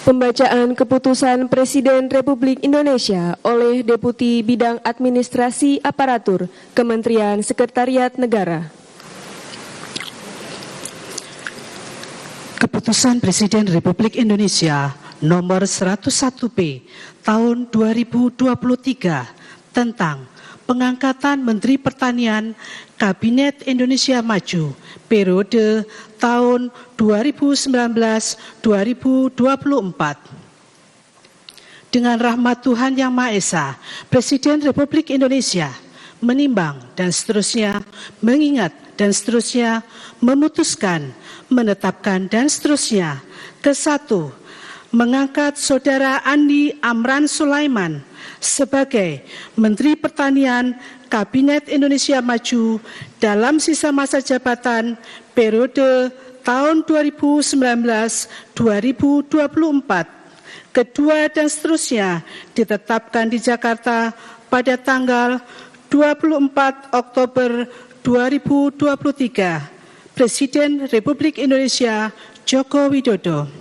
Pembacaan Keputusan Presiden Republik Indonesia oleh Deputi Bidang Administrasi Aparatur Kementerian Sekretariat Negara. Keputusan Presiden Republik Indonesia Nomor 101-P Tahun 2023 tentang pengangkatan Menteri Pertanian Kabinet Indonesia Maju periode tahun 2019-2024. Dengan rahmat Tuhan Yang Maha Esa, Presiden Republik Indonesia menimbang dan seterusnya, mengingat dan seterusnya, memutuskan, menetapkan dan seterusnya. Ke-1, mengangkat Saudara Andi Amran Sulaiman sebagai Menteri Pertanian Kabinet Indonesia Maju dalam sisa masa jabatan periode tahun 2019-2024. Kedua dan seterusnya ditetapkan di Jakarta pada tanggal 24 Oktober 2023. Presiden Republik Indonesia Joko Widodo.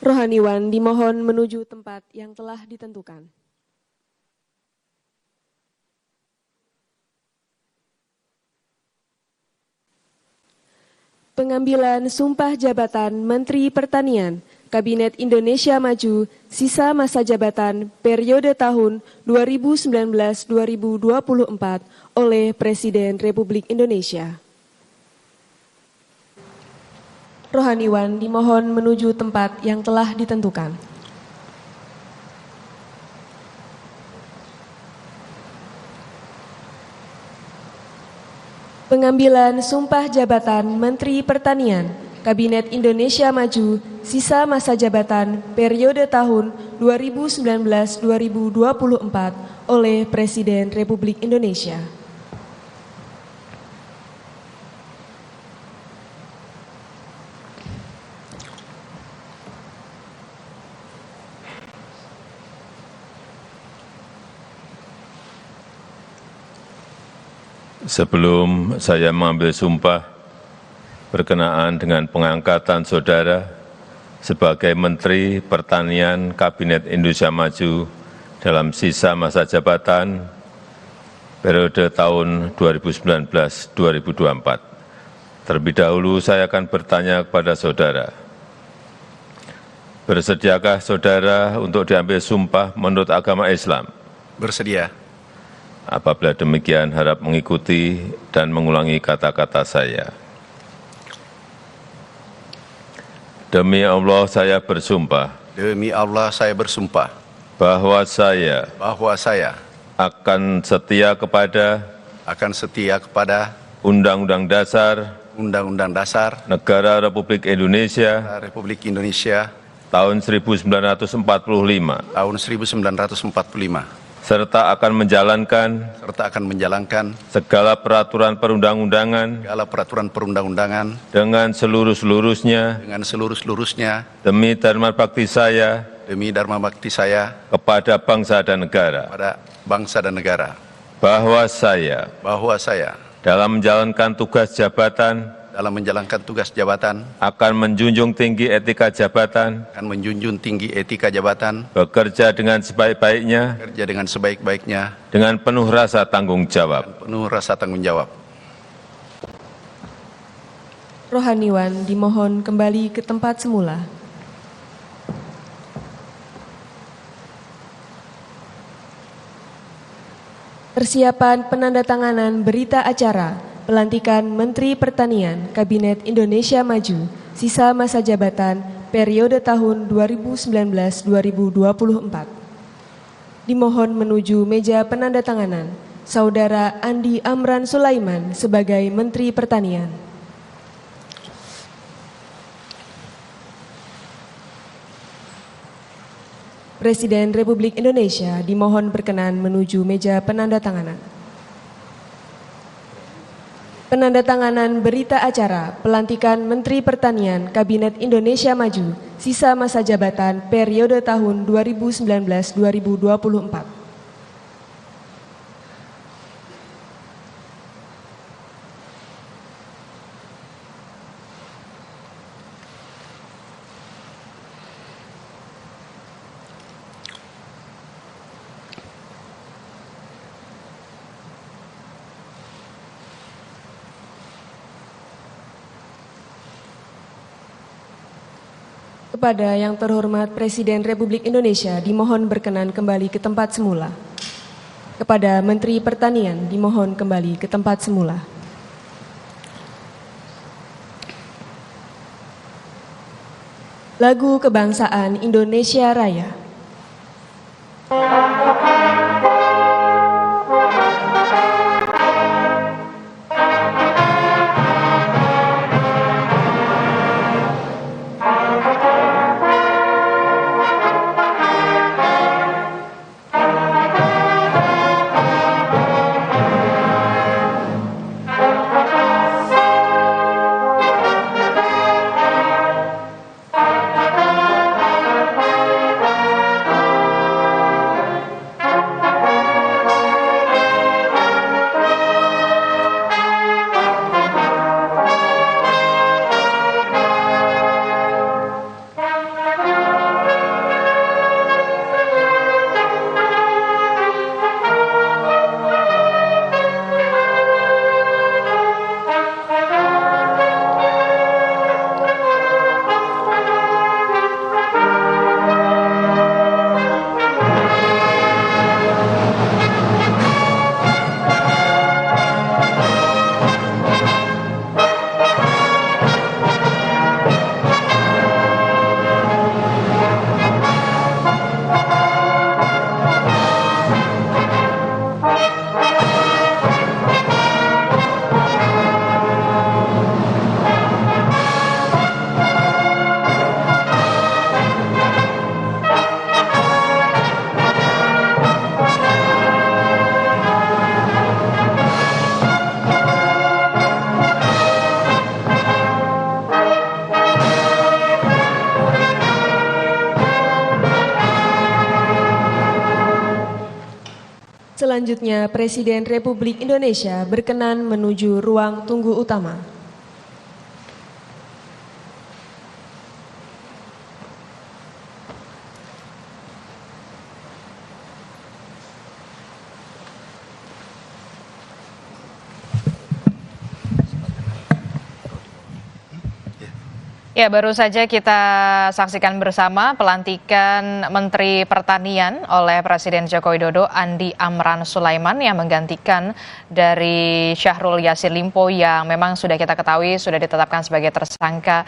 Rohaniwan dimohon menuju tempat yang telah ditentukan. Pengambilan sumpah jabatan Menteri Pertanian Kabinet Indonesia Maju sisa masa jabatan periode tahun 2019-2024 oleh Presiden Republik Indonesia. Rohaniwan dimohon menuju tempat yang telah ditentukan. Pengambilan sumpah jabatan Menteri Pertanian Kabinet Indonesia Maju sisa masa jabatan periode tahun 2019-2024 oleh Presiden Republik Indonesia. Sebelum saya mengambil sumpah berkenaan dengan pengangkatan saudara sebagai Menteri Pertanian Kabinet Indonesia Maju dalam sisa masa jabatan periode tahun 2019-2024. Terlebih dahulu saya akan bertanya kepada saudara, bersediakah saudara untuk diambil sumpah menurut agama Islam? Bersedia. Apabila demikian, harap mengikuti dan mengulangi kata-kata saya. Demi Allah saya bersumpah. Demi Allah saya bersumpah. Bahwa saya. Akan setia kepada. Undang-Undang Dasar. Negara Republik Indonesia. Tahun 1945. Serta akan menjalankan segala peraturan perundang-undangan dengan seluruh-seluruhnya demi dharma bakti saya kepada bangsa dan negara. Bahwa saya dalam menjalankan tugas jabatan akan menjunjung tinggi etika jabatan, bekerja dengan sebaik-baiknya, dengan penuh rasa tanggung jawab. Rohaniwan dimohon kembali ke tempat semula. Persiapan penandatanganan berita acara pelantikan Menteri Pertanian Kabinet Indonesia Maju sisa masa jabatan periode tahun 2019-2024. Dimohon menuju meja penandatanganan Saudara Andi Amran Sulaiman sebagai Menteri Pertanian. Presiden Republik Indonesia dimohon berkenan menuju meja penandatanganan. Penandatanganan berita acara pelantikan Menteri Pertanian Kabinet Indonesia Maju sisa masa jabatan periode tahun 2019-2024. Kepada yang terhormat Presiden Republik Indonesia dimohon berkenan kembali ke tempat semula. Kepada Menteri Pertanian dimohon kembali ke tempat semula. Lagu Kebangsaan Indonesia Raya. Selanjutnya, Presiden Republik Indonesia berkenan menuju ruang tunggu utama. Ya, baru saja kita saksikan bersama pelantikan Menteri Pertanian oleh Presiden Joko Widodo, Andi Amran Sulaiman, yang menggantikan dari Syahrul Yassin Limpo yang memang sudah kita ketahui sudah ditetapkan sebagai tersangka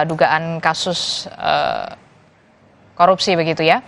dugaan kasus korupsi begitu ya.